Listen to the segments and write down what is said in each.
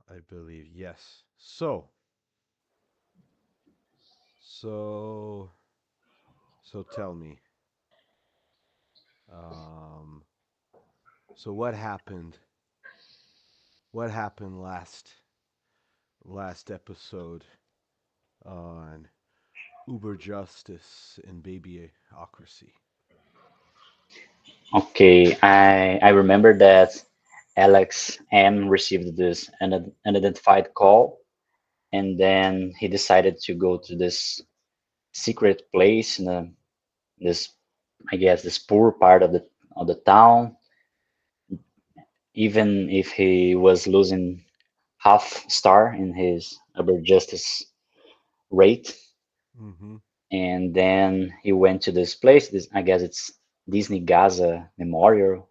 I believe yes. So, so tell me. Um, so what happened? What happened last episode on Uber Justice and Babyocracy? Okay, I remember that Alex M received this unidentified call, and then he decided to go to this secret place in this, I guess, this poor part of the town, even if he was losing half star in his Uber Justice rate. Mm-hmm. And then he went to this place. This, I guess it's Disney Gaza Memorial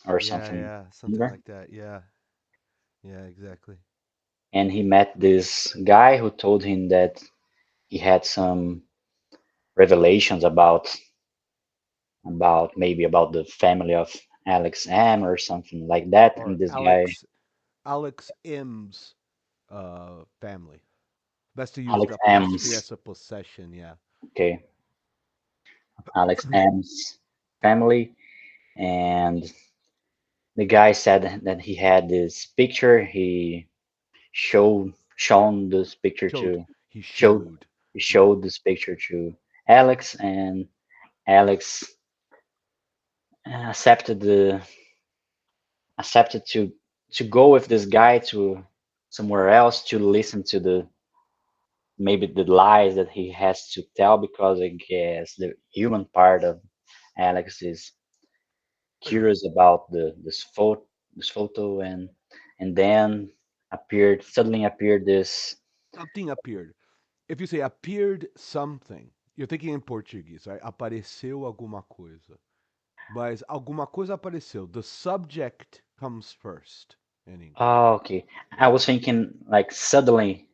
or Yeah, something yeah, something similar. like that. Yeah, yeah, exactly. And he met this guy who told him that he had some revelations about maybe about the family of Alex M or something like that. Or And this guy, Alex M's family. Best to use Alex the apostrophe M's, as a possession. Yeah. okay, Alex M's family. And the guy said that he had this picture. He shown this picture Showed. to He showed showed. he Yeah. showed this picture to Alex, and Alex accepted the accepted to go with this guy to somewhere else to listen to the maybe the lies that he has to tell, because I guess the human part of Alex is curious about this photo, and then appeared suddenly appeared this. Something appeared. If you say appeared something, you're thinking in Portuguese, right? Apareceu alguma coisa. Mas alguma coisa apareceu. The subject comes first in English. Oh, okay, I was thinking like suddenly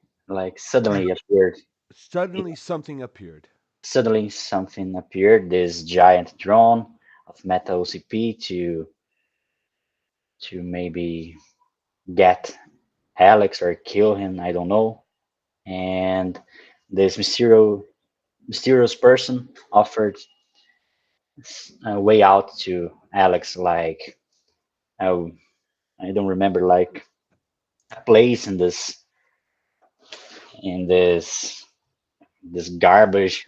appeared. Suddenly something appeared. Suddenly something appeared, this giant drone of metal OCP to maybe get Alex or kill him, I don't know. And this mysterious person offered a way out to Alex, like uh, I don't remember, like a place in this garbage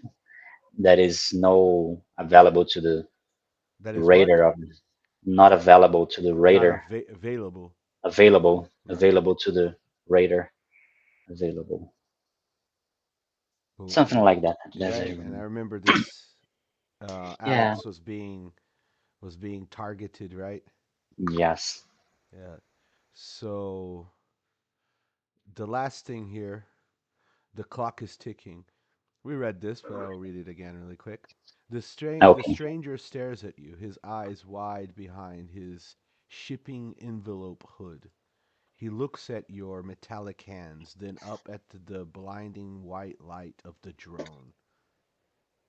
that is no available to the That is what? radar of not available to the Not radar, available. Right. available to the radar, available, Boom. something like that. That's Yeah, it. and I remember this. Yeah. Alex was being targeted, right? Yes. Yeah. So the last thing here, the clock is ticking. We read this, but I'll read it again really quick. The Okay. stranger stares at you, his eyes wide behind his shipping envelope hood. He looks at your metallic hands, then up at the blinding white light of the drone.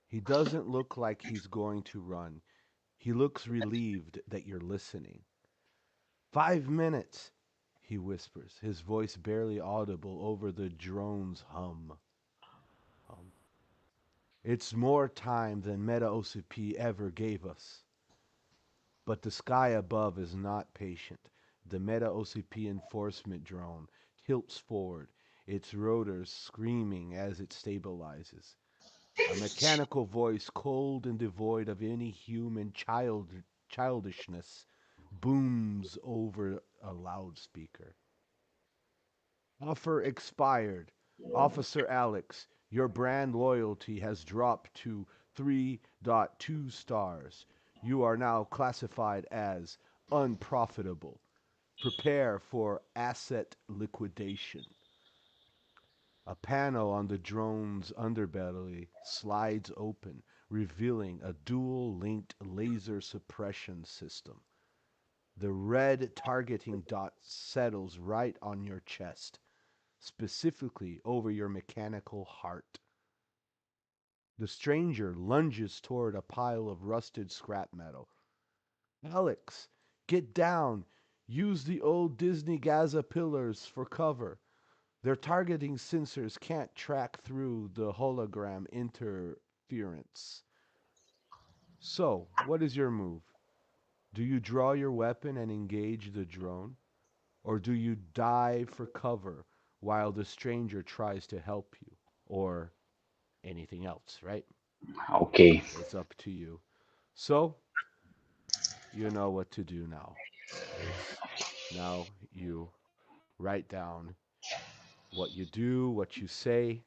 He doesn't look like he's going to run. He looks relieved that you're listening. 5 minutes, he whispers, his voice barely audible over the drone's hum. hum. It's more time than Meta OCP ever gave us. But the sky above is not patient. The Meta OCP enforcement drone tilts forward, its rotors screaming as it stabilizes. A mechanical voice, cold and devoid of any human childishness, booms over a loudspeaker. Offer expired. Officer Alex, your brand loyalty has dropped to 3.2 stars. You are now classified as unprofitable. Prepare for asset liquidation. A panel on the drone's underbelly slides open, revealing a dual linked laser suppression system. The red targeting dot settles right on your chest, specifically over your mechanical heart. The stranger lunges toward a pile of rusted scrap metal. Alex, get down. Use the old Disney Gaza pillars for cover. Their targeting sensors can't track through the hologram interference. So, what is your move? Do you draw your weapon and engage the drone? Or do you dive for cover while the stranger tries to help you? Or anything else, right? Okay. It's up to you. So, you know what to do now. It's now you write down what you do, what you say,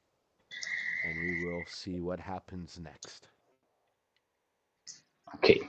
and we will see what happens next. Okay.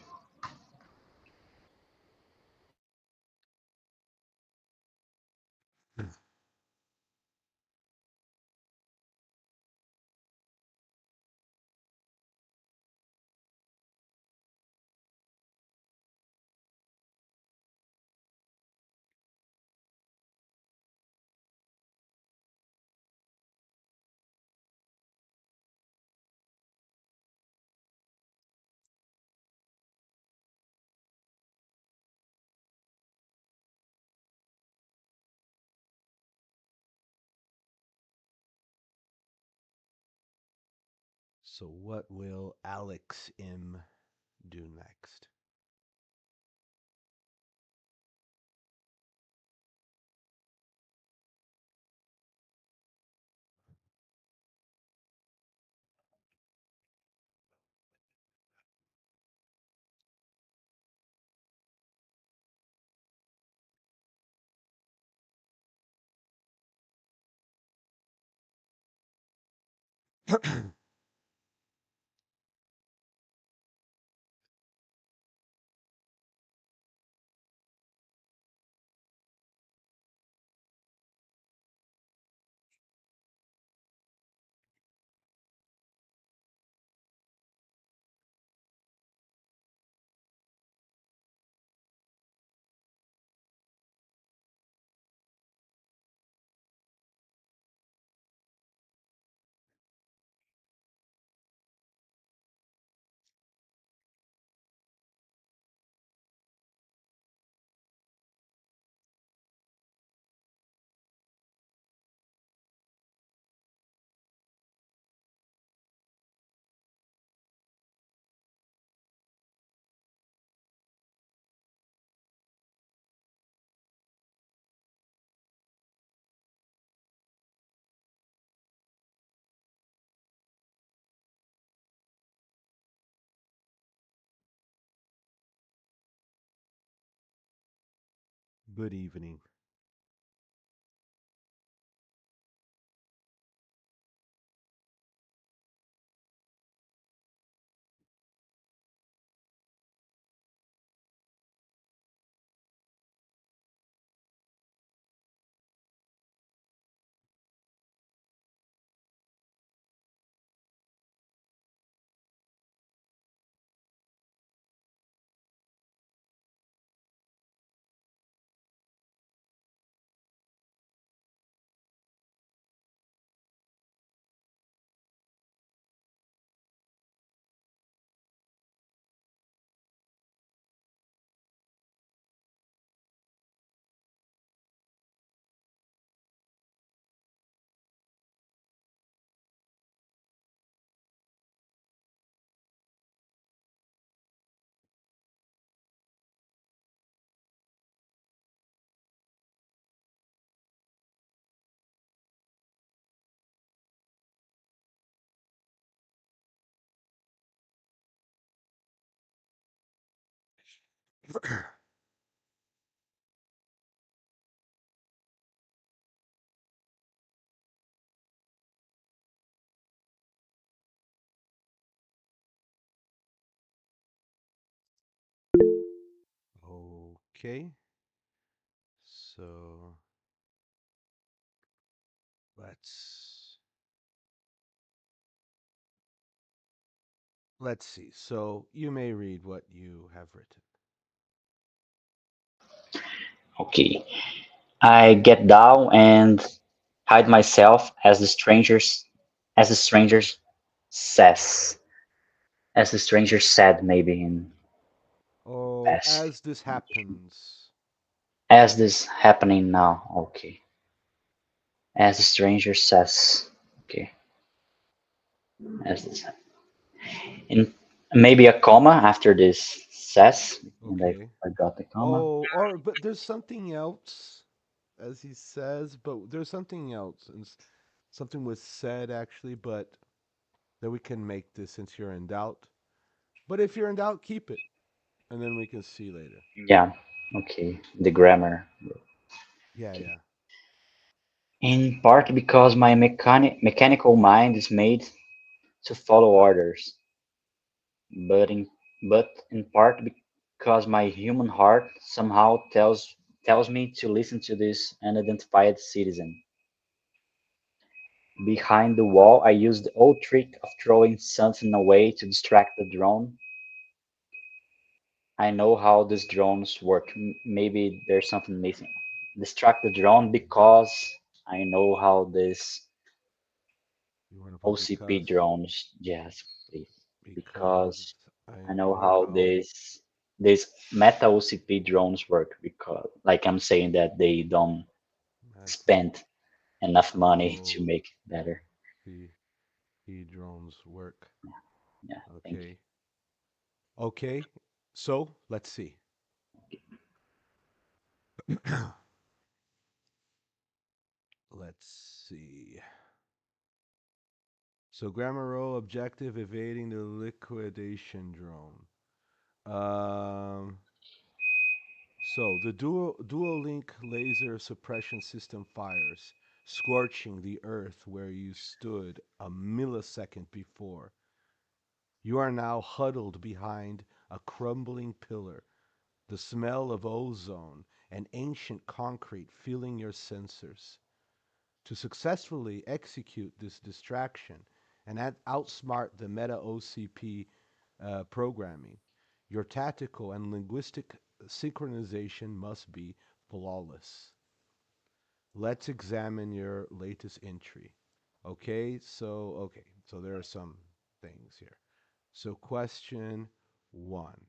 So, what will Alex M do next? Good evening. Okay, so let's let's see. So you may read what you have written. Okay. I get down and hide myself as the strangers says, as the stranger said maybe in Oh, past. as this happens. As this happening now. Okay. As the stranger says. Okay. As this and maybe a comma after this says, and I Okay. forgot the comma. Oh, or but there's something else, as he says, but there's something else, and something was said actually, but that we can make this since you're in doubt. But if you're in doubt, keep it, and then we can see later. Yeah. Okay. The grammar. Yeah, Okay. yeah. In part because my mechanical mind is made to follow orders, but in part because my human heart somehow tells me to listen to this unidentified citizen. Behind the wall, I use the old trick of throwing something away to distract the drone. I know how these drones work. Maybe there's something missing. Distract the drone because I know how this You want to put OCP drones. Yes, please. because Because I I know know how how this meta OCP drones work. Because like I'm saying that they don't meta spend enough money to O make it better. C P drones work. Yeah, thank you. Okay. Okay. So let's see. Let's see. So grammar role objective evading the liquidation drone. Um, so the dual link laser suppression system fires, scorching the earth where you stood a millisecond before. You are now huddled behind a crumbling pillar, the smell of ozone and ancient concrete filling your sensors. To successfully execute this distraction and outsmart the meta OCP programming, your tactical and linguistic synchronization must be flawless. Let's examine your latest entry. Okay, so there are some things here. So question 1,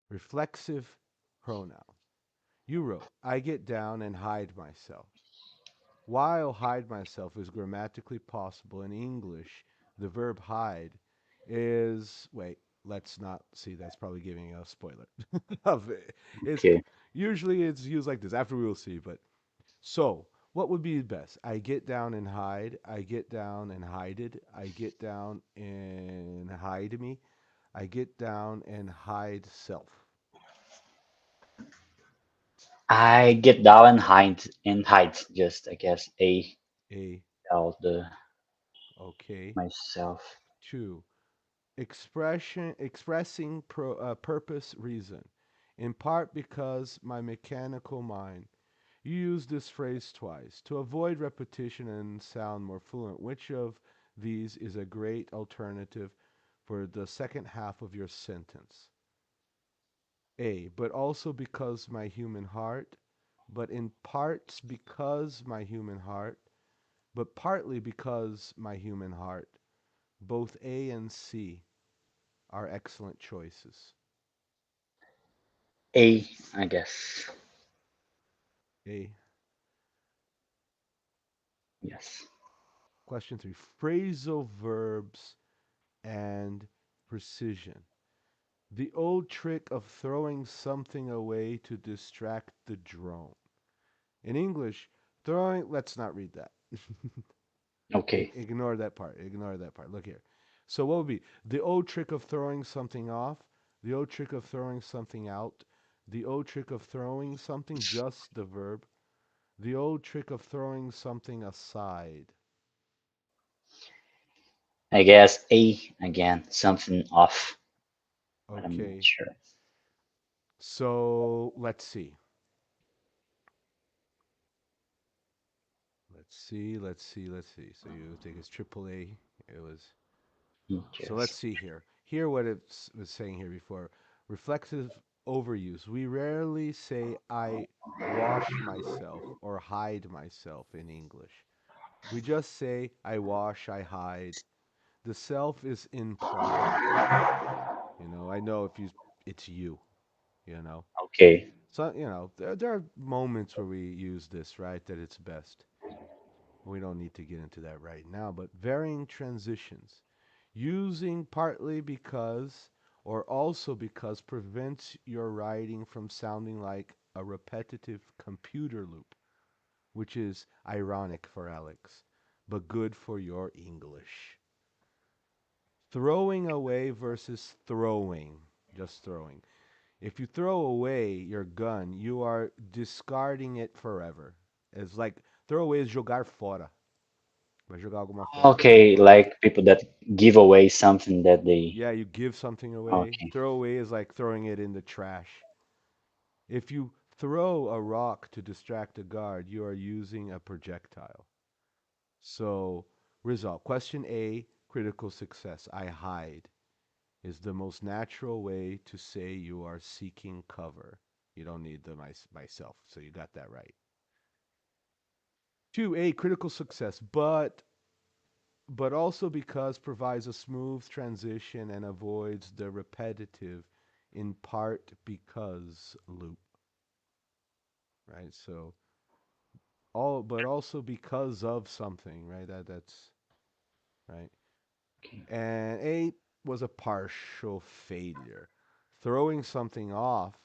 reflexive pronoun. You wrote, I get down and hide myself. While hide myself is grammatically possible in English, the verb hide is wait, let's not see that's probably giving a spoiler of it. It's Okay. usually it's used like this. After we will see, but so what would be best? I get down and hide. I get down and hide it. I get down and hide me. I get down and hide self. I get down and hide just I guess a A out the okay. myself. Two, expressing purpose reason, in part because my mechanical mind. You use this phrase twice to avoid repetition and sound more fluent. Which of these is a great alternative for the second half of your sentence? A, but also because my human heart, but in parts because my human heart, but partly because my human heart. Both A and C are excellent choices. A I guess. A. Yes. Question 3, phrasal verbs and precision. The old trick of throwing something away to distract the drone. In English, throwing, let's not read that. Okay. Ignore that part. Ignore that part. Look here. So, what would be the old trick of throwing something off, the old trick of throwing something out, the old trick of throwing something, just the verb, the old trick of throwing something aside. I guess A again. Something off, but I'm not Okay. sure. So, let's see. Let's see. So you think it's triple A. It was so. Let's Yes. see here. Here, what it was saying here before. Reflexive overuse. We rarely say I wash myself or hide myself in English. We just say I wash, I hide. The self is implied. I know if you, it's you. You know. Okay. So, there are moments where we use this, right, that it's best. We don't need to get into that right now, but varying transitions. Using partly because or also because prevents your writing from sounding like a repetitive computer loop, which is ironic for Alex, but good for your English. Throwing away versus throwing, just throwing. If you throw away your gun, you are discarding it forever. It's like throw away is jogar fora. Vai jogar alguma fora, jogar Okay, fora. like people that give away something that they. Yeah, you give something away. Okay, Throw away is like throwing it in the trash. If you throw a rock to distract a guard, you are using a projectile. So, result. Question A, critical success. I hide is the most natural way to say you are seeking cover. You don't need the myself, so you got that right. 2A, critical success, but also because provides a smooth transition and avoids the repetitive in part because loop, right? So all but also because of something, right? That's right. okay. And 8 was a partial failure. Throwing something off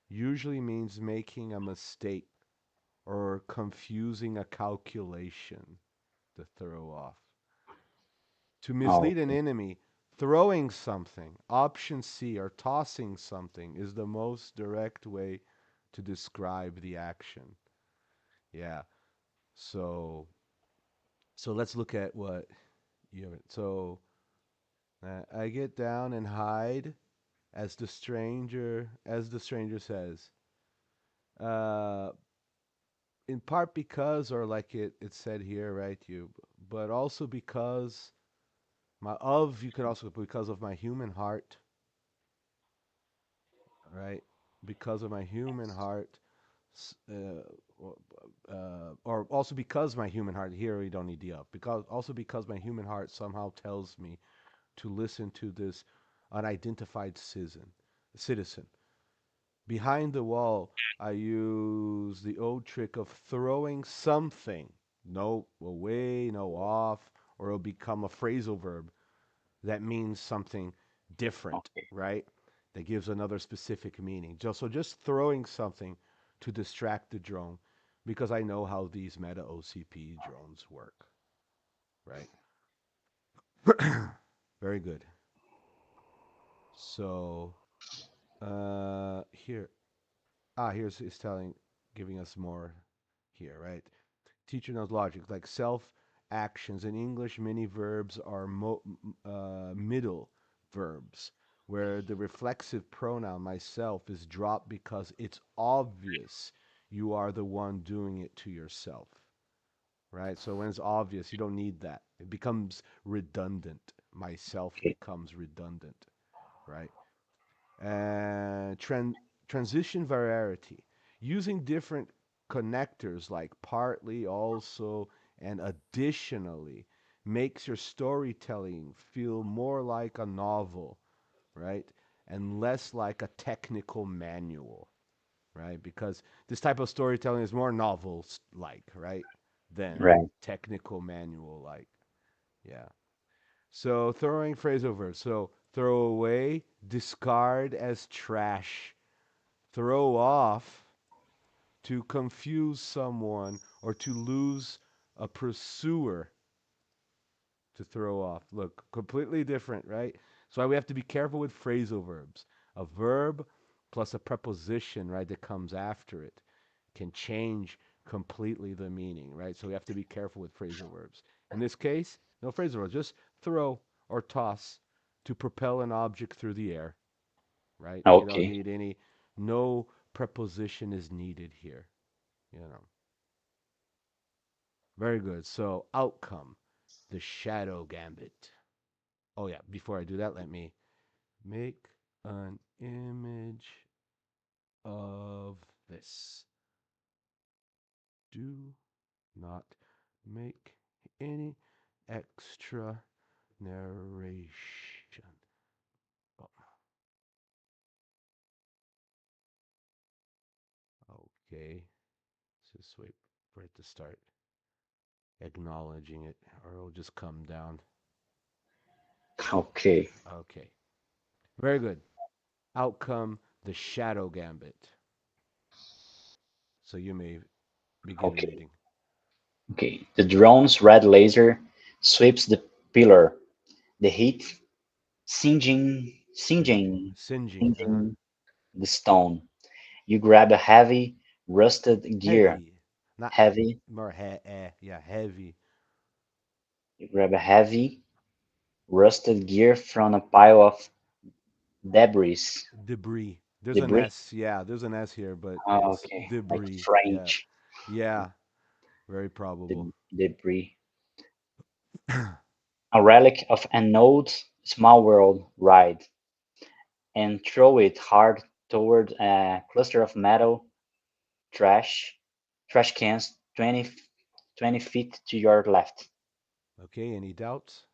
usually means making a mistake or confusing a calculation to throw off. To mislead an Okay, enemy, throwing something, option C, or tossing something is the most direct way to describe the action. Yeah. So so let's look at what you have. So I get down and hide as the stranger says. Uh, in part because, or like it said here, right? But also because you could also because of my human heart, right? Because of my human heart, or also because my human heart. Here we don't need the up. Because my human heart somehow tells me to listen to this unidentified citizen. Behind the wall, I use the old trick of throwing something, no away, no off, or it'll become a phrasal verb that means something different, okay, right? That gives another specific meaning. So just throwing something to distract the drone because I know how these meta OCP drones work, right? Very good. So here, here's is telling, giving us more here, right? Teacher knows logic, like self actions. In English, many verbs are middle verbs, where the reflexive pronoun myself is dropped because it's obvious you are the one doing it to yourself, right? So when it's obvious, you don't need that. It becomes redundant. Myself okay. becomes redundant, right? And transition variety, using different connectors like partly, also, and additionally makes your storytelling feel more like a novel, right? And less like a technical manual, right? Because this type of storytelling is more novels like, right? Than Right. technical manual like. Yeah. So throwing phrasal verbs. So throw away, discard as trash. Throw off, to confuse someone or to lose a pursuer. To throw off. Look, completely different, right? So why we have to be careful with phrasal verbs. A verb plus a preposition, right, that comes after it can change completely the meaning, right? So we have to be careful with phrasal verbs. In this case, no phrasal verbs, just throw or toss to propel an object through the air, right? You don't Okay. need any, no preposition is needed here, you know. Very good. So, outcome, the shadow gambit. Oh, yeah, before I do that, let me make an image of this. Do not make any extra narration. Oh, Okay. Just wait for it to start acknowledging it, or it'll just come down. Okay. Okay. Very good. Outcome: the Shadow Gambit. So you may begin Okay. reading. Okay. The drone's red laser sweeps the pillar. The heat Singeing. Uh huh. singeing the stone. You grab a heavy, rusted gear. Heavy. Not Heavy. more yeah, heavy. You grab a heavy, rusted gear from a pile of debris. Debris. There's an Debris. S. Yeah, there's an S here, but it's Okay, like debris. Yeah. French. Yeah. Very probable. Debris. A relic of an old small world ride, and throw it hard toward a cluster of metal trash trash cans 20 feet to your left. Okay, any doubts?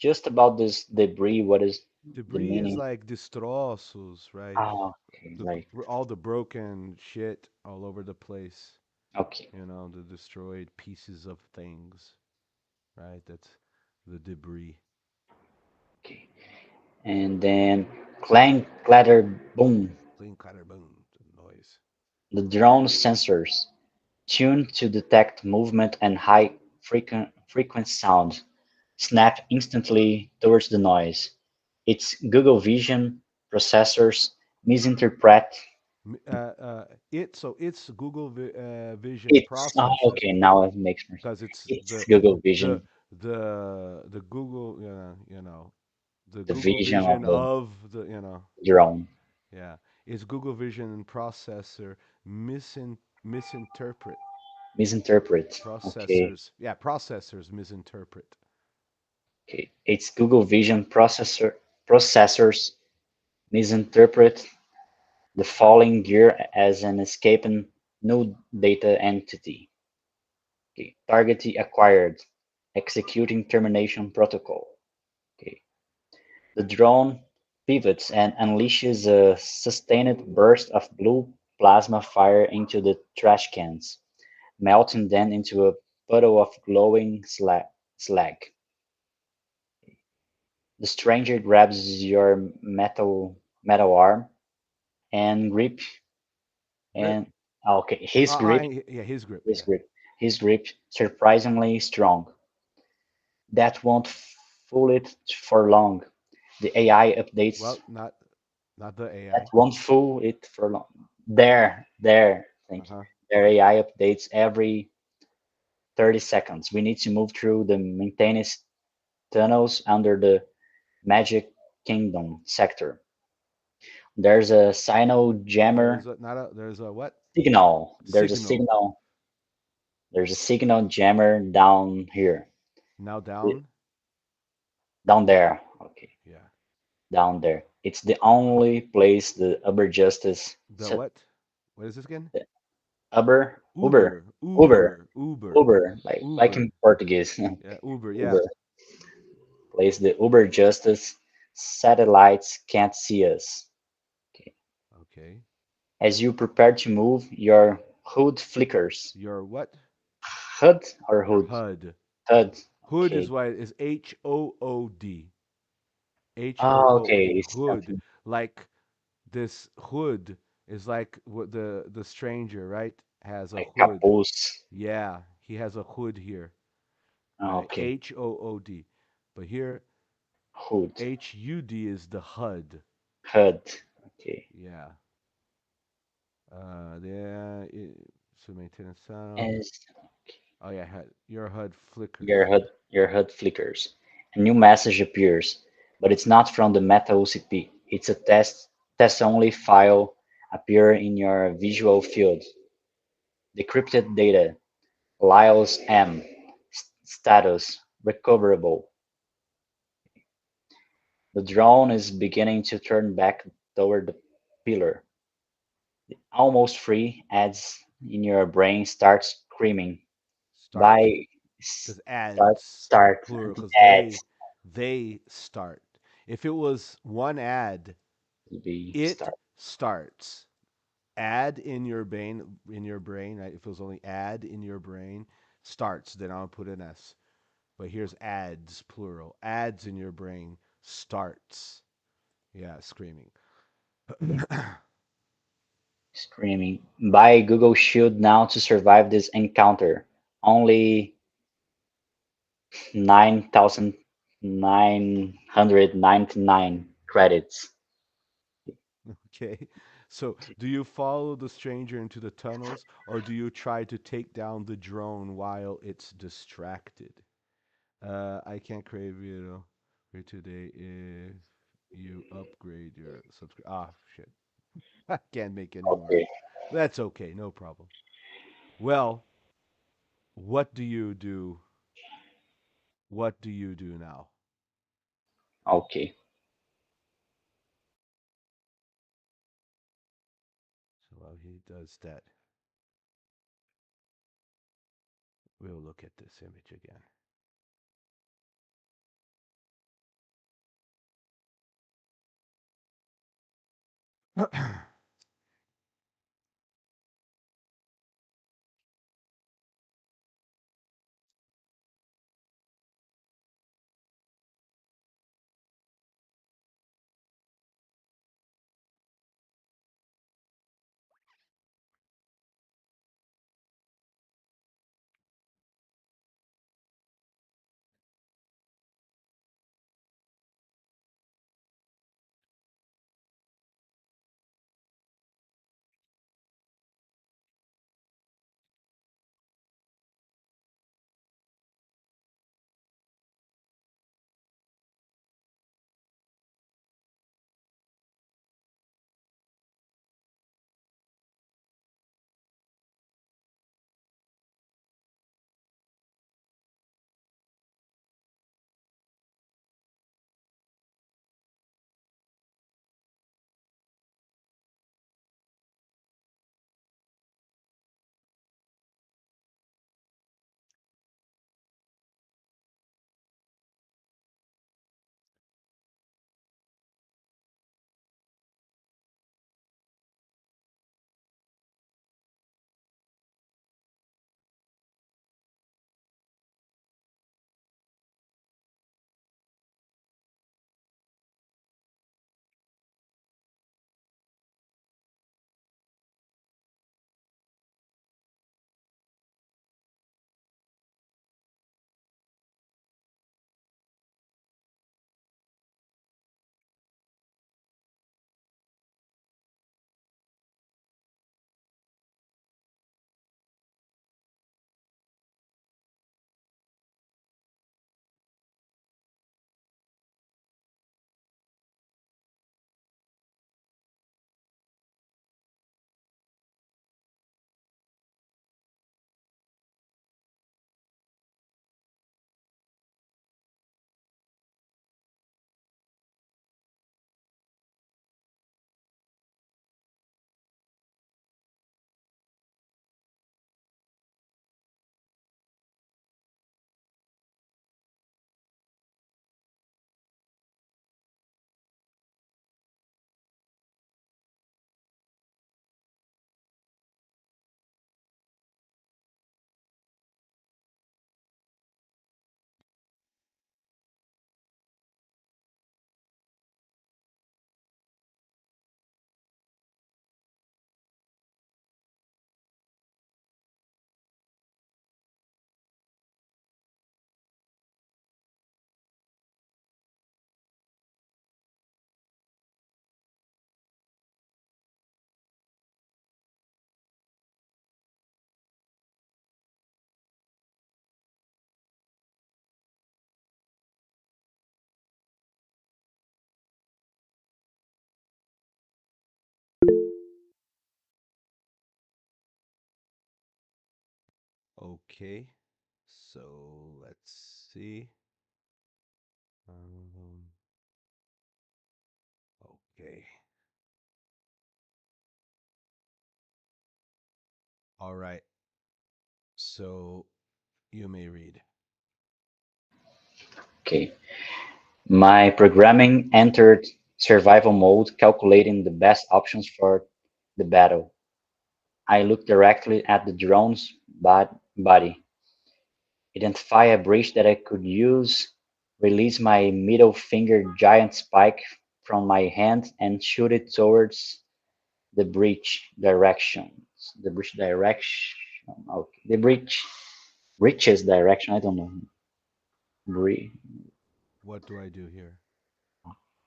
Just about this debris, what is the Debris is meaning? like destroços, right? Oh, okay, like All the broken shit all over the place. okay, The destroyed pieces of things, right? That's the debris. okay. And then clang, clatter, boom. Clean clatter boom noise. The drone sensors, tuned to detect movement and high frequent sound, snap instantly towards the noise. Its Google Vision processors misinterpret It's Google Vision its. Oh, processor okay, now it makes more sense. because it's It's Google the Vision, the Google the the Google vision of Vision the of the drone. yeah, it's Google Vision processor misinterpret Misinterpret. Okay, processors misinterpret. okay. Its Google Vision processors misinterpret the falling gear as an escaping new data entity. Okay. Target acquired. Executing termination protocol. Okay. The drone pivots and unleashes a sustained burst of blue plasma fire into the trash cans, melting them into a puddle of glowing slag. The stranger grabs your metal arm and grip Very, and okay, his grip, yeah, his grip, his yeah. grip, his grip surprisingly strong. That won't fool it for long. The AI updates. Well, not the That AI. won't fool it for long. There. Uh Thank you. huh. Their AI updates every 30 seconds. We need to move through the maintenance tunnels under the Magic Kingdom sector. There's a signal jammer There's a what signal. signal There's a signal jammer down here. now down. Down there. Okay. Yeah. Down there. It's the only place the Uber Justice The what? What is this again? Uber, Uber, Uber, Uber, Uber, like Uber. in Portuguese. Yeah, Uber. Yeah. Uber place the Uber Justice satellites can't see us. Okay. Okay. As you prepare to move, your hood flickers. Your what? Hood or Your hood? HUD. Hood. Hood is Okay. why is HOOD. Oh, okay. HOOD. It's Hood. something Like this hood is like what the stranger, right? Has a like hood. capuz. Yeah, he has a hood here, Oh, right? okay. HOOD. But here Hood. HUD is the HUD. Hood. Okay. Yeah. There. So maintenance sound. As Oh yeah, HUD. Your HUD your flickers. HUD your HUD flickers. A new message appears, but it's not from the Meta OCP. It's a test only file appear in your visual field. Decrypted data. Lyle's M. Status. Recoverable. The drone is beginning to turn back toward the pillar. Almost free ads in your brain start screaming. Start. By Because start ads start plural. Because ads they start. If it was one ad, will be it start. starts. add in your brain, right? If it was only add in your brain, starts, then I'll put an S. But here's ads, plural. Ads in your brain, starts. Yeah, screaming. Screaming. Buy Google Shield now to survive this encounter. Only 9,999 credits. Okay. So, do you follow the stranger into the tunnels or do you try to take down the drone while it's distracted? I can't create video for today if you upgrade your subscription. Ah, shit. I can't make any more. Okay. That's okay. No problem. Well, what do you do? What do you do now? Okay. So while he does that, we'll look at this image again. Okay. So let's see. Um, okay. All right. So you may read. Okay. My programming entered survival mode, calculating the best options for the battle. I looked directly at the drone's body, identify a breach that I could use, release my middle finger giant spike from my hand, and shoot it towards the breach direction. The breach direction. Okay. The breach's direction. I don't know. Bre- What do I do here?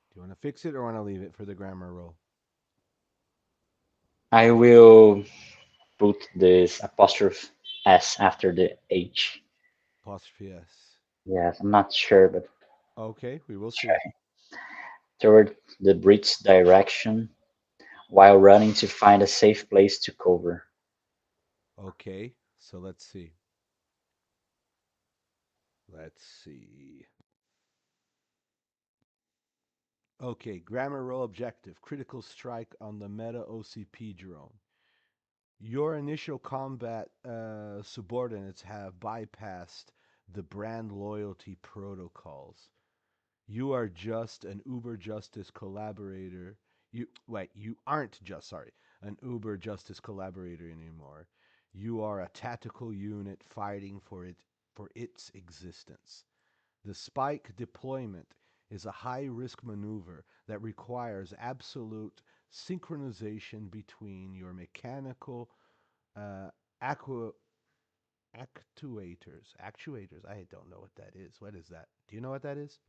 Do you want to fix it or want to leave it for the grammar roll? I will put this apostrophe S after the H. Apostrophe S. Yes, I'm not sure, but Okay, we will let's see. try. Toward the breach direction while running to find a safe place to cover. Okay, so let's see. Let's see. Okay, grammar roll objective. Critical strike on the meta OCP drone. Your initial combat subordinates have bypassed the brand loyalty protocols. You are just an Uber Justice collaborator. You aren't just an Uber Justice collaborator anymore. You are a tactical unit fighting for its existence. The spike deployment is a high risk maneuver that requires absolute synchronization between your mechanical uh, aqua actuators. Actuators. I don't know what that is. What is that? Do you know what that is?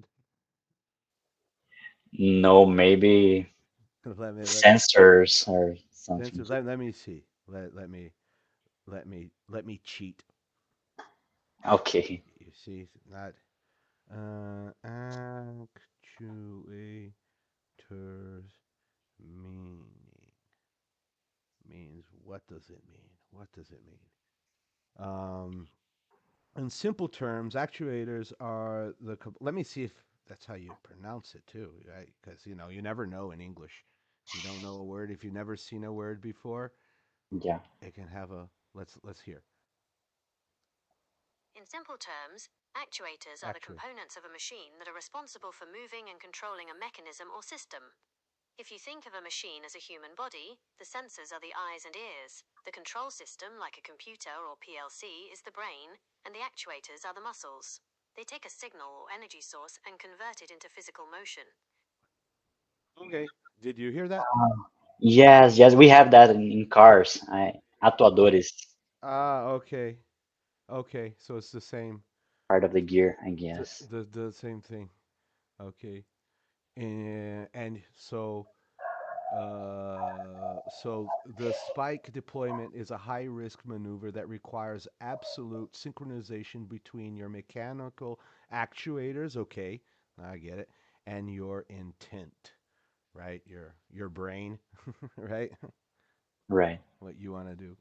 No, maybe let me sensors or something. sensor. Let me see. Let me cheat. Okay. You see, not actuators meaning means what does it mean? What does it mean? Um, in simple terms, actuators are let me see if that's how you pronounce it too, right? Because you never know in English. If you don't know a word, if you've never seen a word before, Yeah. it can have a let's hear. In simple terms, actuators are the Actuate. components of a machine that are responsible for moving and controlling a mechanism or system. If you think of a machine as a human body, the sensors are the eyes and ears. The control system, like a computer or PLC, is the brain, and the actuators are the muscles. They take a signal or energy source and convert it into physical motion. Okay. Did you hear that? Yes, yes, we have that in cars. Atuadores, Okay. Okay. So it's the same. part of the gear, I guess. The same thing. Okay. And so the spike deployment is a high risk maneuver that requires absolute synchronization between your mechanical actuators, okay, I get it, and your intent, right? Your brain, right? Right. What you want to do.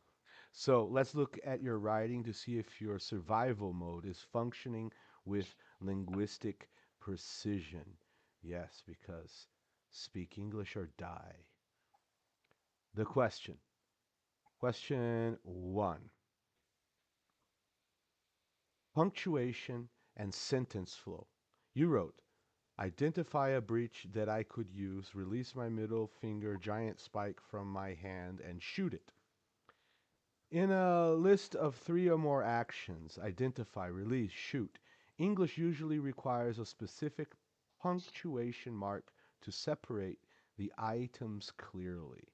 So let's look at your writing to see if your survival mode is functioning with linguistic precision. Yes, because speak English or die. The question. Question one: punctuation and sentence flow. You wrote, identify a breach that I could use, release my middle finger giant spike from my hand, and shoot it. In a list of three or more actions, identify, release, shoot, English usually requires a specific punctuation mark to separate the items clearly.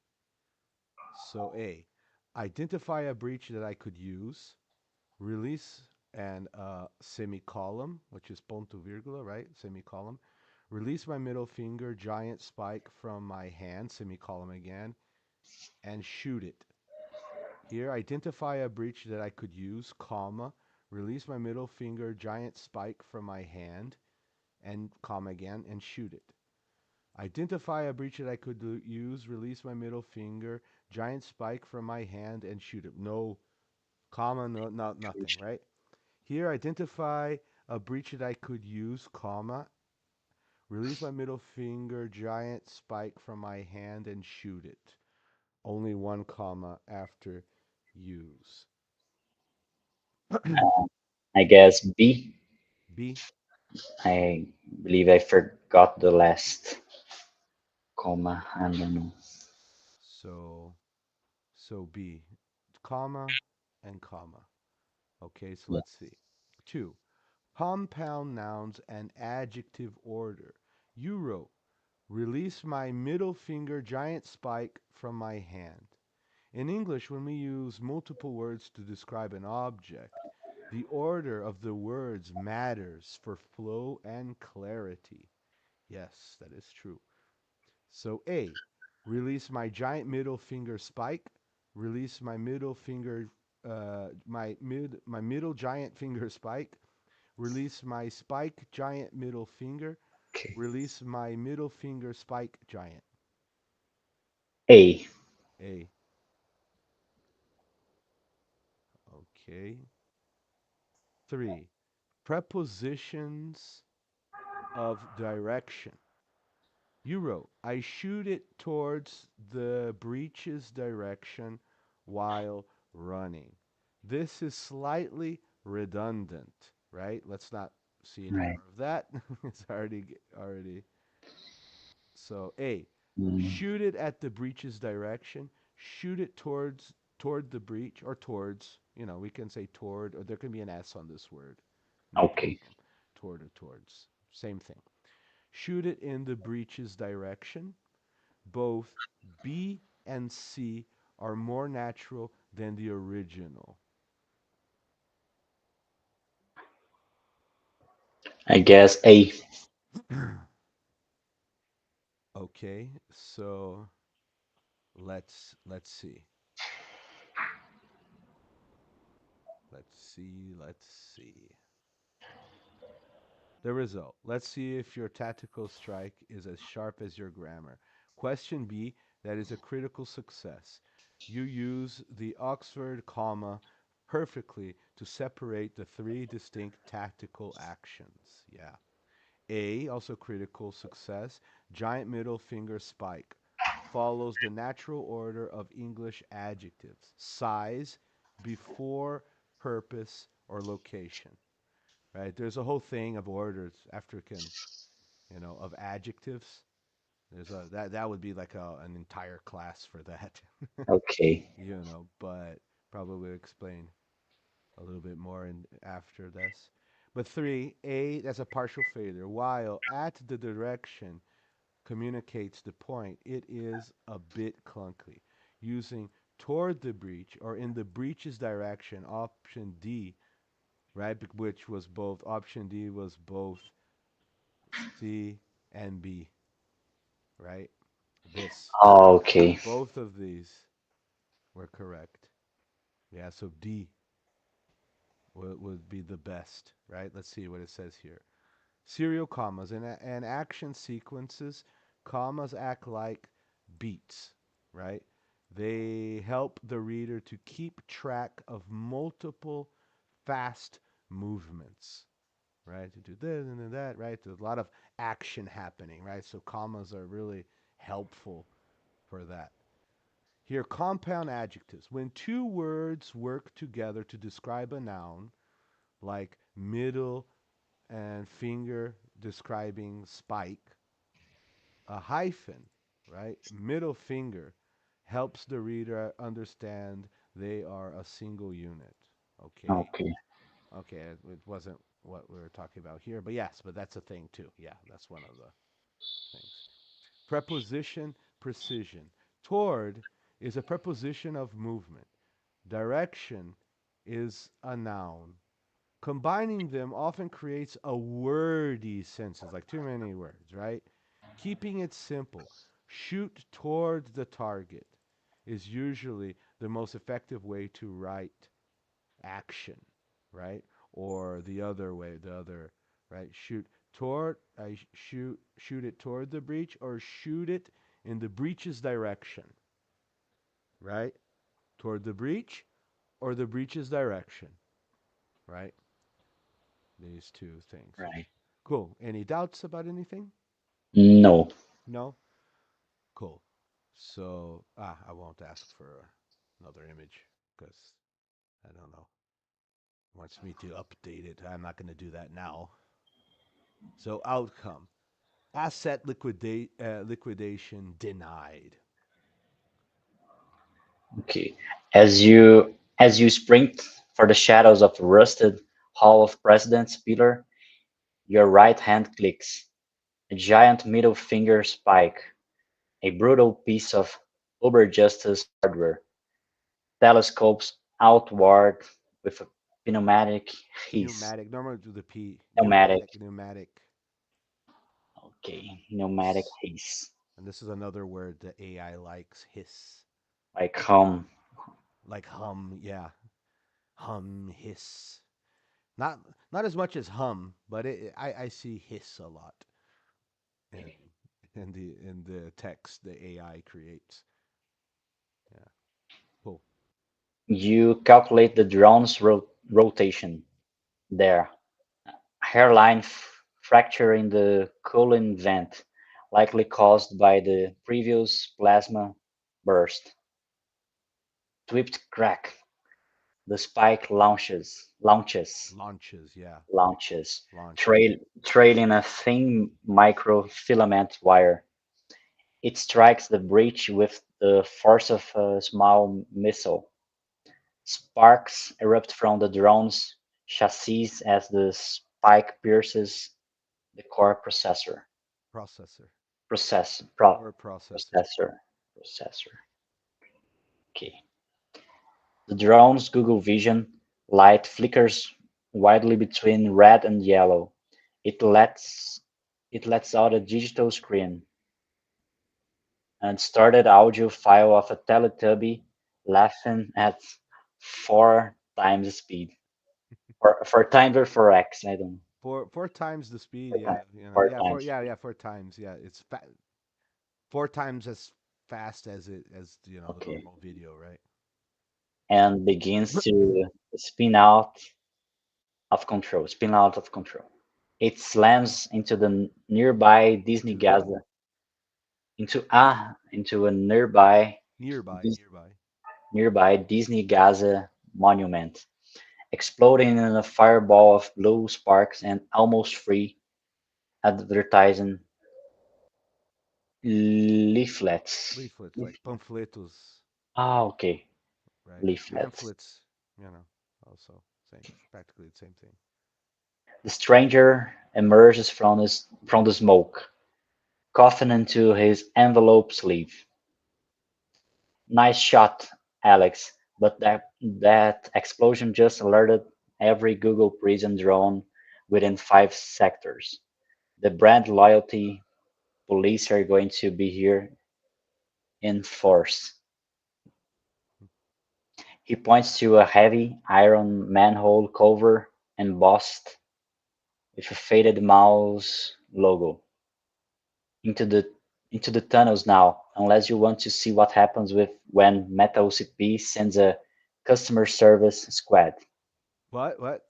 So, A, identify a breach that I could use, release and semicolon, which is punto virgula, right? Semicolon. Release my middle finger, giant spike from my hand, semicolon again, and shoot it. Here, identify a breach that I could use, comma, release my middle finger, giant spike from my hand, and comma again, and shoot it. Identify a breach that I could use, release my middle finger, giant spike from my hand, and shoot it. No comma, no, nothing, right? Here, identify a breach that I could use, comma, release my middle finger, giant spike from my hand, and shoot it. Only one comma after use. I guess B. B. I believe I forgot the last comma. I don't know. So, so B. comma, and comma. Okay, so let's see. Two, compound nouns and adjective order. You wrote, release my middle finger giant spike from my hand. In English, when we use multiple words to describe an object, the order of the words matters for flow and clarity. Yes, that is true. So A, release my giant middle finger spike. Release my middle finger, my middle giant finger spike. Release my spike giant middle finger. Okay. Release my middle finger spike giant. A. A. Okay. Three, prepositions of direction. You wrote, I shoot it towards the breech's direction while running. This is slightly redundant, right? Let's not see any Right. more of that. It's already. So A, Mm, shoot it at the breech's direction. Shoot it toward the breech or towards. We can say toward, or there can be an S on this word. No okay. problem. Toward or towards. Same thing. Shoot it in the breech's direction. Both B and C are more natural than the original. I guess A. Okay, so let's see. Let's see. The result. Let's see if your tactical strike is as sharp as your grammar. Question B, that is a critical success. You use the Oxford comma perfectly to separate the three distinct tactical actions. Yeah. A, also critical success, giant middle finger spike, follows the natural order of English adjectives, size, before, purpose, or location. Right? There's a whole thing of orders, African, of adjectives. There's a that would be like an entire class for that, Okay. but probably explain a little bit more after this. But three, A, that's a partial failure. While at the direction communicates the point, it is a bit clunky. Using toward the breach or in the breach's direction, option D, right? Which was both, option D was both C and B, right? This. Okay. Both of these were correct. Yeah, so D would be the best, right? Let's see what it says here. Serial commas and action sequences, commas act like beats, right? They help the reader to keep track of multiple fast movements, right? To do this and then that, right? There's a lot of action happening, right? So commas are really helpful for that. Here, compound adjectives. When two words work together to describe a noun, like middle and finger describing spike, a hyphen, right? Middle finger helps the reader understand they are a single unit. Okay. Okay. Okay. It wasn't what we were talking about here, but yes, but that's a thing too. Yeah, that's one of the things. Preposition precision. Toward is a preposition of movement. Direction is a noun. Combining them often creates a wordy sentence, like too many words, right? Keeping it simple, shoot toward the target, is usually the most effective way to write action, right? Or the other way, right? Shoot it toward the breach, or shoot it in the breach's direction, right? Toward the breach or the breach's direction, right? These two things. Right. Cool. Any doubts about anything? No. No? Cool. So, I won't ask for another image because I don't know. Wants me to update it. I'm not going to do that now. So, outcome, asset liquidation denied. Okay. As you As you sprint for the shadows of the rusted Hall of Presidents pillar, your right hand clicks. A giant middle finger spike, a brutal piece of uber-justice hardware, telescopes outward with a pneumatic hiss. Pneumatic. Normally do the P. Pneumatic, Pneumatic. Pneumatic. okay, pneumatic Hiss. hiss. And this is another word that AI likes. Hiss. Like Like hum. Yeah. Hum. Hiss. Not not as much as hum, but I see hiss a lot in in the text the AI creates. Yeah. Cool. you calculate the drone's rotation. There, hairline fracture in the cooling vent, likely caused by the previous plasma burst. Swift crack. The spike Launches. Yeah. launches, Launches. trail, trailing a thin microfilament wire. It strikes the breech with the force of a small missile. Sparks erupt from the drone's chassis as the spike pierces the core processor. Processor. Process, pro, Core processor. processor, processor. Okay. The drone's Google Vision light flickers wildly between red and yellow. It lets it lets out a digital screen and started audio file of a Teletubby laughing at 4 times speed. Or 4 times or 4x, I don't know. Four times the speed. Four Yeah. times. Four Yeah. times. Yeah. 4 times. Yeah. It's 4 times as fast as the Okay. normal video, right? And begins to spin out spin out of control. It slams into the nearby Disney Into the Gaza into a nearby. Dis- Nearby. nearby Disney Gaza monument, exploding in a fireball of blue sparks and almost free advertising leaflets. Leaflets like pamphlets, Okay, right? leaflets. Pamphlets. Also same. Practically the same thing. The stranger emerges from the smoke, coughing into his envelope sleeve. Nice shot, Alex, but that explosion just alerted every Google Prism drone within 5 sectors. The brand loyalty police are going to be here in force. He points to a heavy iron manhole cover embossed with a faded mouse logo. Into the into the tunnels now, unless you want to see what happens with when Metal CP sends a customer service squad. What? What?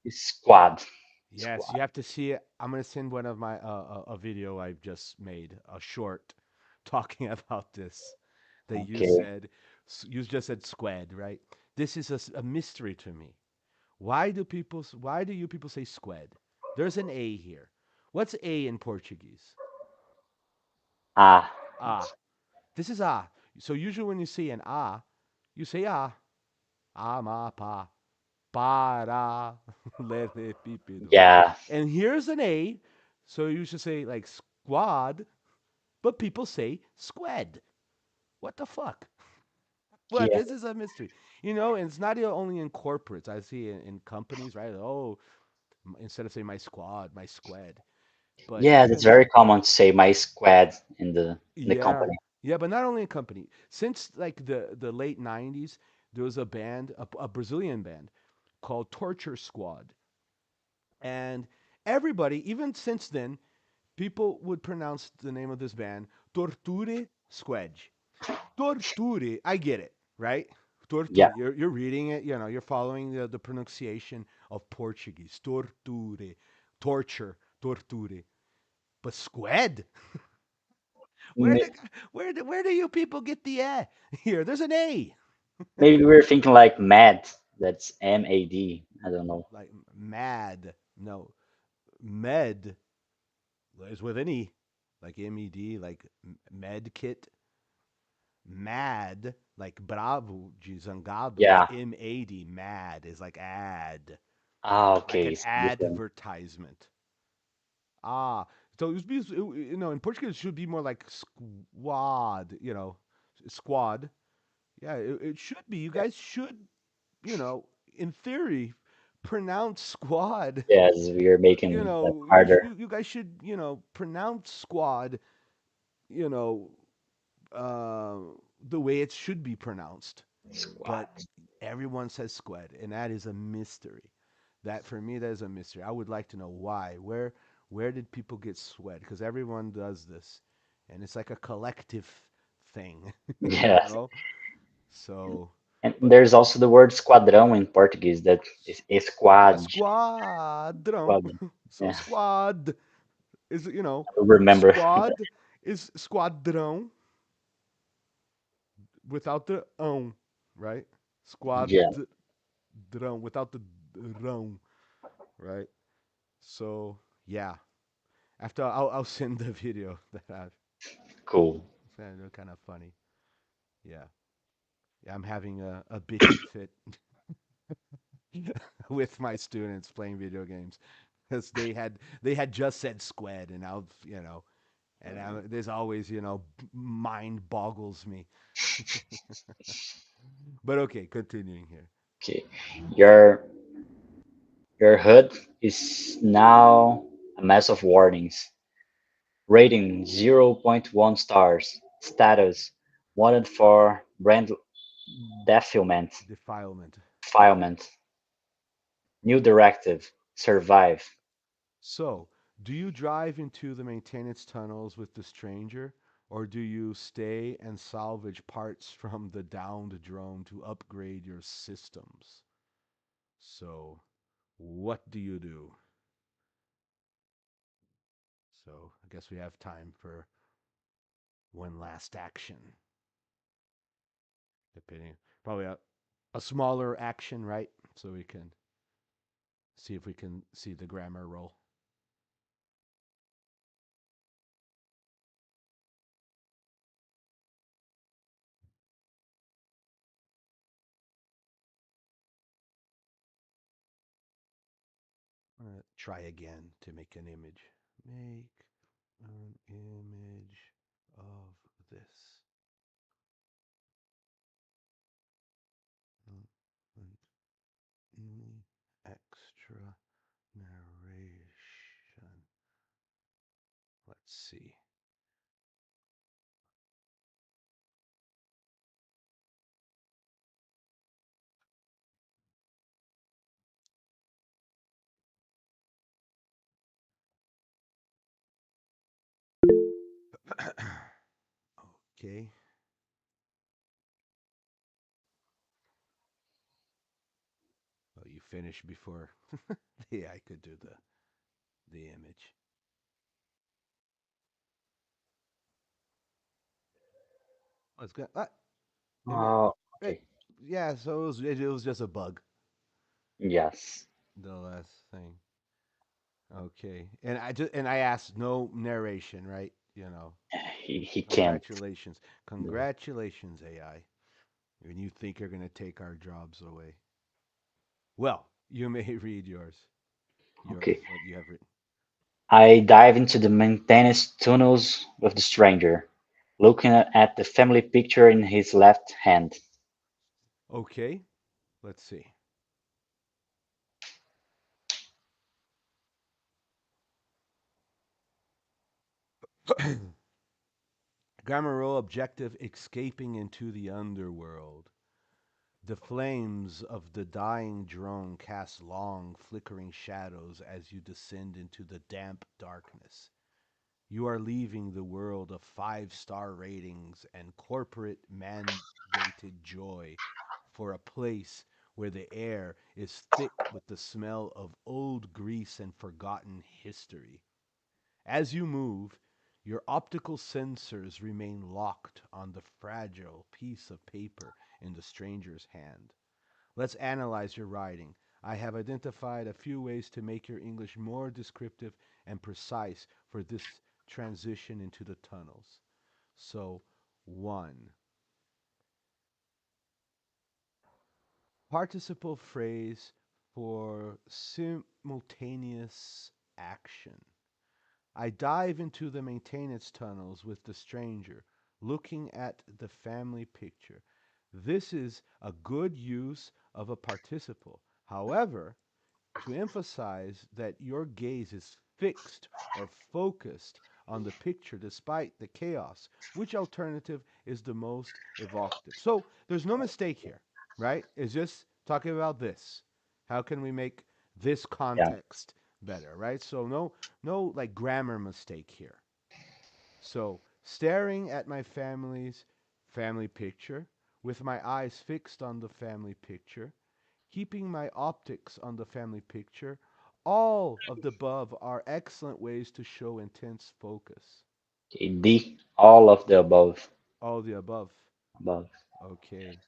Squad. Yes, Squad. you have to see it. I'm gonna send one of my a video I've just made, a short, talking about this. That Okay. you just said squad, right? This is a mystery to me. Why do you people say squad? There's an A here. What's A in Portuguese? Ah, Ah. This is ah. So usually when you see an ah, you say ah. Ah ma pa. Para Pipido. yeah. And here's an A, so you should say like squad, but people say squad. What the fuck? Well, Yeah. this is a mystery. And it's not only in corporates. I see it in companies, right? Oh, instead of saying my squad, my squad. But Yeah, that's even very common to say my squad in the yeah, company. yeah, but not only in company. Since like the late '90s, there was a band, a Brazilian band called Torture Squad, and everybody, even since then, people would pronounce the name of this band Torture Squad. Torture, I get it, right? Yeah. Torture. You're reading it, you're following the pronunciation of Portuguese. Torture, torture, torture. But squad? Where M- the where do you people get the A here? There's an A. Maybe we're thinking like mad. That's MAD. I don't know. Like mad. No. Med is with an E. Like MED, like med kit. Mad. Like bravo de zangado is Yeah. MAD, mad is like ad, Ah, like okay. an It's different. advertisement. Ah, so in Portuguese it should be more like squad, squad. Yeah, it should be. You guys should, you know, in theory, pronounce squad. Yes, we are You making that know, harder. you guys should, pronounce squad, you know, uh, the way it should be pronounced. But Squad. everyone says squad, and that is a mystery. That for me, that is a mystery. I would like to know why. Where did people get sweat? Because everyone does this, and it's like a collective thing, you Yes. know. So, And but there's also the word esquadrão in Portuguese that is yeah, esquad. squadrão. Squad. So Yeah, squad is I remember. squad is squadrão without the right? Yeah, Squadrão without the rão, right? So yeah, after I'll send the video that I cool. found kind of funny. Yeah, yeah, I'm having a bitchy fit with my students playing video games because they had just said squad, and there's always mind boggles me. But okay, continuing here. Okay, your your HUD is now a mess of warnings. Rating 0.1 stars. Status wanted for brand defilement. Defilement. Defilement. New directive. Survive. So, do you drive into the maintenance tunnels with the stranger, or do you stay and salvage parts from the downed drone to upgrade your systems? So, what do you do? So, I guess we have time for one last action, depending. Probably a smaller action, right? So we can see if we can see the grammar roll. Try again to make an image. Make an image of this. And any extra narration. Let's see. Okay. Well, you finished before the AI could do the image. Oh, it's good. Oh, It, okay. yeah, so it was just a bug. Yes. The last thing. Okay. And I asked no narration, right? He can't. Congratulations. No. Congratulations, AI. And you think you're going to take our jobs away. Well, you may read yours. Okay. What you have written. I dive into the maintenance tunnels with the stranger, looking at the family picture in his left hand. Okay. Let's see. Grammar role objective escaping into the underworld. The flames of the dying drone cast long, flickering shadows as you descend into the damp darkness. You are leaving the world of five-star ratings and corporate mandated joy for a place where the air is thick with the smell of old grease and forgotten history. As you move, your optical sensors remain locked on the fragile piece of paper in the stranger's hand. Let's analyze your writing. I have identified a few ways to make your English more descriptive and precise for this transition into the tunnels. So, one, Participle phrase for simultaneous action. I dive into the maintenance tunnels with the stranger, looking at the family picture. This is a good use of a participle. However, to emphasize that your gaze is fixed or focused on the picture despite the chaos, which alternative is the most evocative? So there's no mistake here, right? It's just talking about this. How can we make this Yeah. context better, right? So no like grammar mistake here. So staring at my family's family picture with my eyes fixed on the family picture, keeping my optics on the family picture. All of the above are excellent ways to show intense focus. Okay, D. All of the above. All the above. Above. Okay.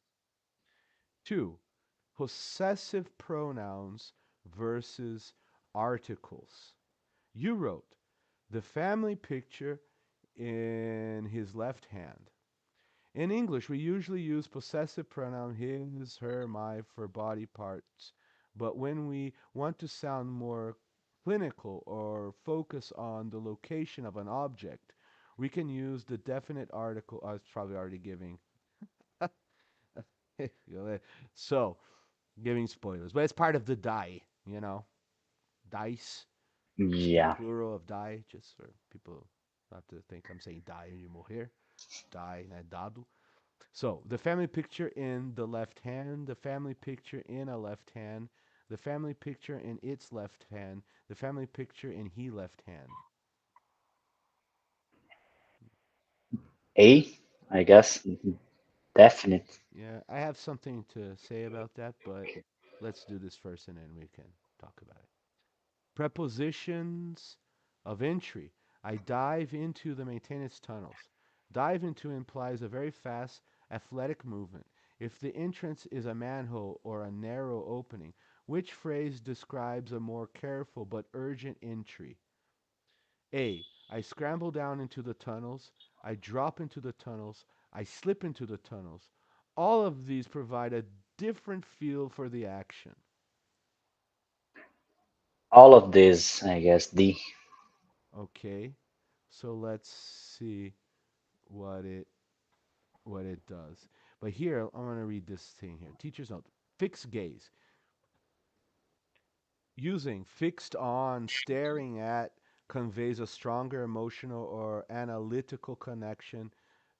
Two, possessive pronouns versus articles. You wrote the family picture in his left hand. In English, we usually use possessive pronoun his, her, my for body parts. But when we want to sound more clinical or focus on the location of an object, we can use the definite article. I was probably already giving. So, giving spoilers. But it's part of the die, dice, the Yeah. plural of die, just for people not to think I'm saying die and you morrer. Die, not dado. So the family picture in the left hand, the family picture in a left hand, the family picture in its left hand, the family picture in he left hand. A, I guess. Definite. Yeah, I have something to say about that, but let's do this first and then we can talk about it. Prepositions of entry. I dive into the maintenance tunnels. Dive into implies a very fast, athletic movement. If the entrance is a manhole or a narrow opening, which phrase describes a more careful but urgent entry? A. I scramble down into the tunnels. I drop into the tunnels. I slip into the tunnels. All of these provide a different feel for the action. All of this, I guess. D. Okay, so let's see what it what it does. But here, I'm going to read this thing here. Teacher's note. Fixed gaze. Using fixed on, staring at conveys a stronger emotional or analytical connection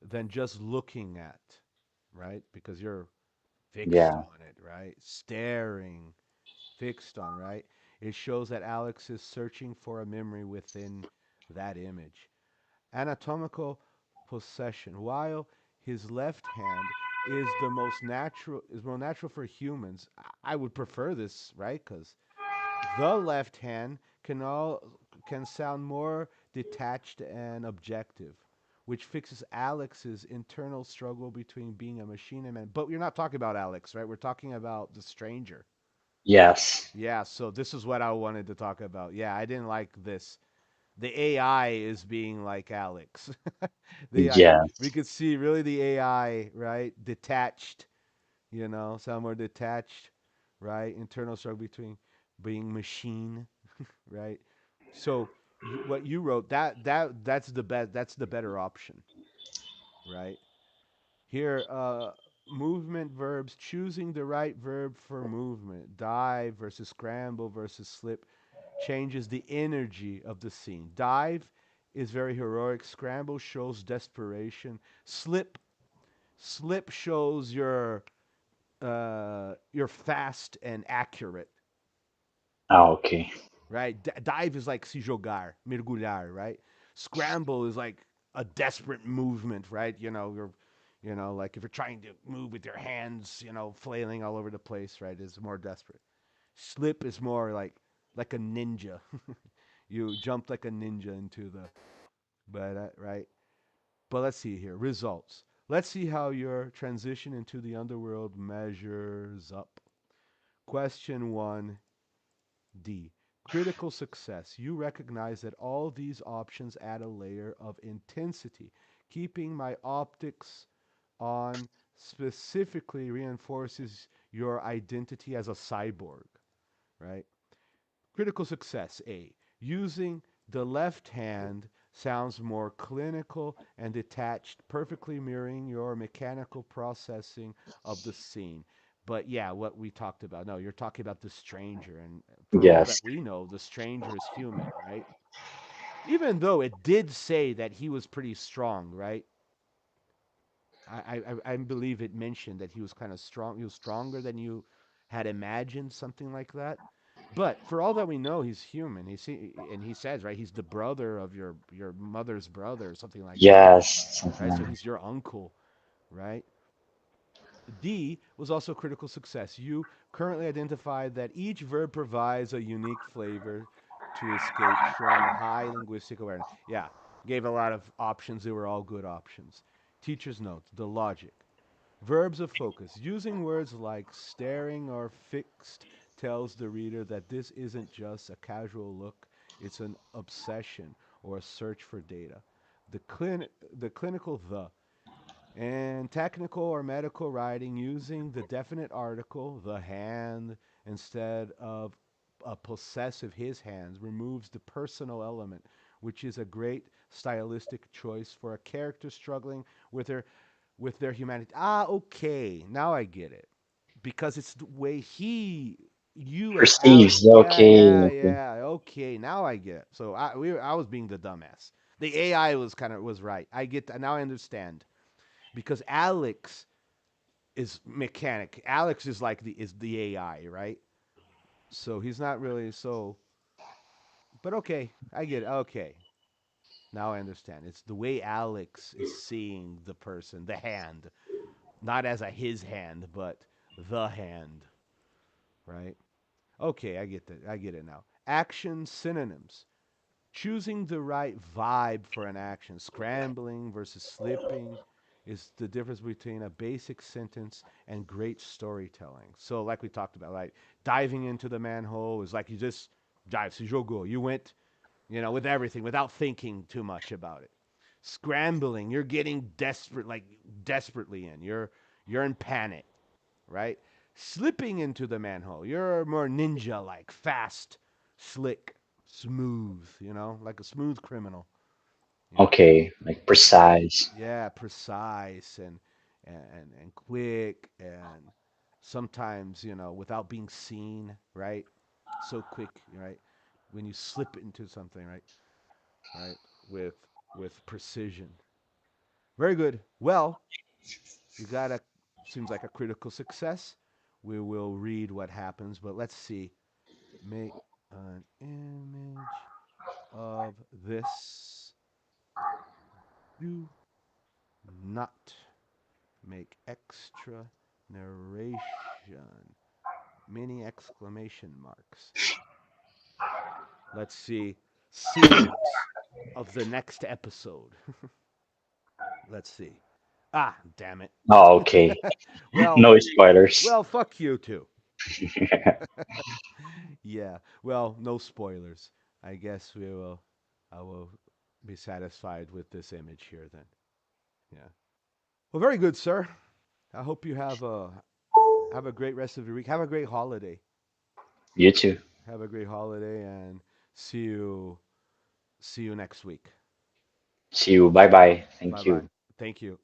than just looking at, right? Because you're fixed Yeah. on it, right? Staring, fixed on, right? It shows that Alex is searching for a memory within that image. Anatomical possession. While his left hand is more natural for humans, I would prefer this, right? Because the left hand can sound more detached and objective, which fixes Alex's internal struggle between being a machine and man. But we're not talking about Alex, right? We're talking about the stranger. Yes. Yeah, so this is what I wanted to talk about. Yeah, I didn't like this. The AI is being like Alex. the AI, we Yes. could see really the AI, right? Detached, somewhere detached, right? Internal struggle between being machine, right? So what you wrote that's the better option, right? Here, movement verbs, choosing the right verb for movement. Dive versus scramble versus slip changes the energy of the scene. Dive is very heroic. Scramble shows desperation. Slip shows you're fast and accurate, Ah, okay. right? Dive is like se jogar, mergulhar, right? Scramble is like a desperate movement, right? Like if you're trying to move with your hands, flailing all over the place, right? Is more desperate. Slip is more like a ninja. You jump like a ninja into the, but right. But let's see here results. Let's see how your transition into the underworld measures up. Question 1D. Critical success. You recognize that all these options add a layer of intensity. Keeping my optics on specifically reinforces your identity as a cyborg, right? Critical success A. Using the left hand sounds more clinical and detached, perfectly mirroring your mechanical processing of the scene. But yeah, what we talked about. No, you're talking about the stranger. And for all that Yes. we know, the stranger is human, right? Even though it did say that he was pretty strong, right? I believe it mentioned that he was kind of strong. He was stronger than you had imagined, something like that. But for all that we know, he's human. And he says, right, he's the brother of your mother's brother, or something like that, Yes. Something right? like So that. he's your uncle, right? D was also critical success. You currently identified that each verb provides a unique flavor to escape, showing high linguistic awareness. Yeah, gave a lot of options. They were all good options. Teacher's note, the logic. Verbs of focus. Using words like staring or fixed tells the reader that this isn't just a casual look, it's an obsession or a search for data. The clinical the and technical or medical writing using the definite article, the hand, instead of a possessive his hands, removes the personal element, which is a great stylistic choice for a character struggling with their humanity. Ah, okay, now I get it. Because it's the way you as Alex, Perceives. yeah, Okay. yeah, Okay. yeah, okay, now I get it. So I was being the dumbass. The AI was right. I get that. Now I understand because Alex is mechanic. Alex is like the AI, right? So he's not really so. But okay, I get it. Okay, now I understand. It's the way Alex is seeing the person, the hand, not as a his hand, but the hand, right? Okay, I get that. I get it now. Action synonyms. Choosing the right vibe for an action, scrambling versus slipping, is the difference between a basic sentence and great storytelling. So, like we talked about, like diving into the manhole is like you just dive, se jogou. You went, with everything without thinking too much about it. Scrambling, you're getting desperate, like desperately in. You're in panic, right? Slipping into the manhole, you're more ninja like, fast, slick, smooth, like a smooth criminal, you know. Okay. Like precise. Yeah, precise and quick and sometimes, without being seen, right? So quick, right? When you slip into something, right? Right? With with precision. Very good. Well, we got a seems like a critical success. We will read what happens, but let's see. Make an image of this. Do not make extra narration. Many exclamation marks. Let's see. Scenes of the next episode. Let's see. Ah, damn it. Oh, okay. well, No spoilers. fuck you too. Yeah. Well, no spoilers. I guess I will be satisfied with this image here then. Yeah. Well, very good, sir. I hope you have a great rest of your week. Have a great holiday. You too. Have a great holiday and see you see you next week. See you. Bye bye. Bye Thank bye. you. Thank you.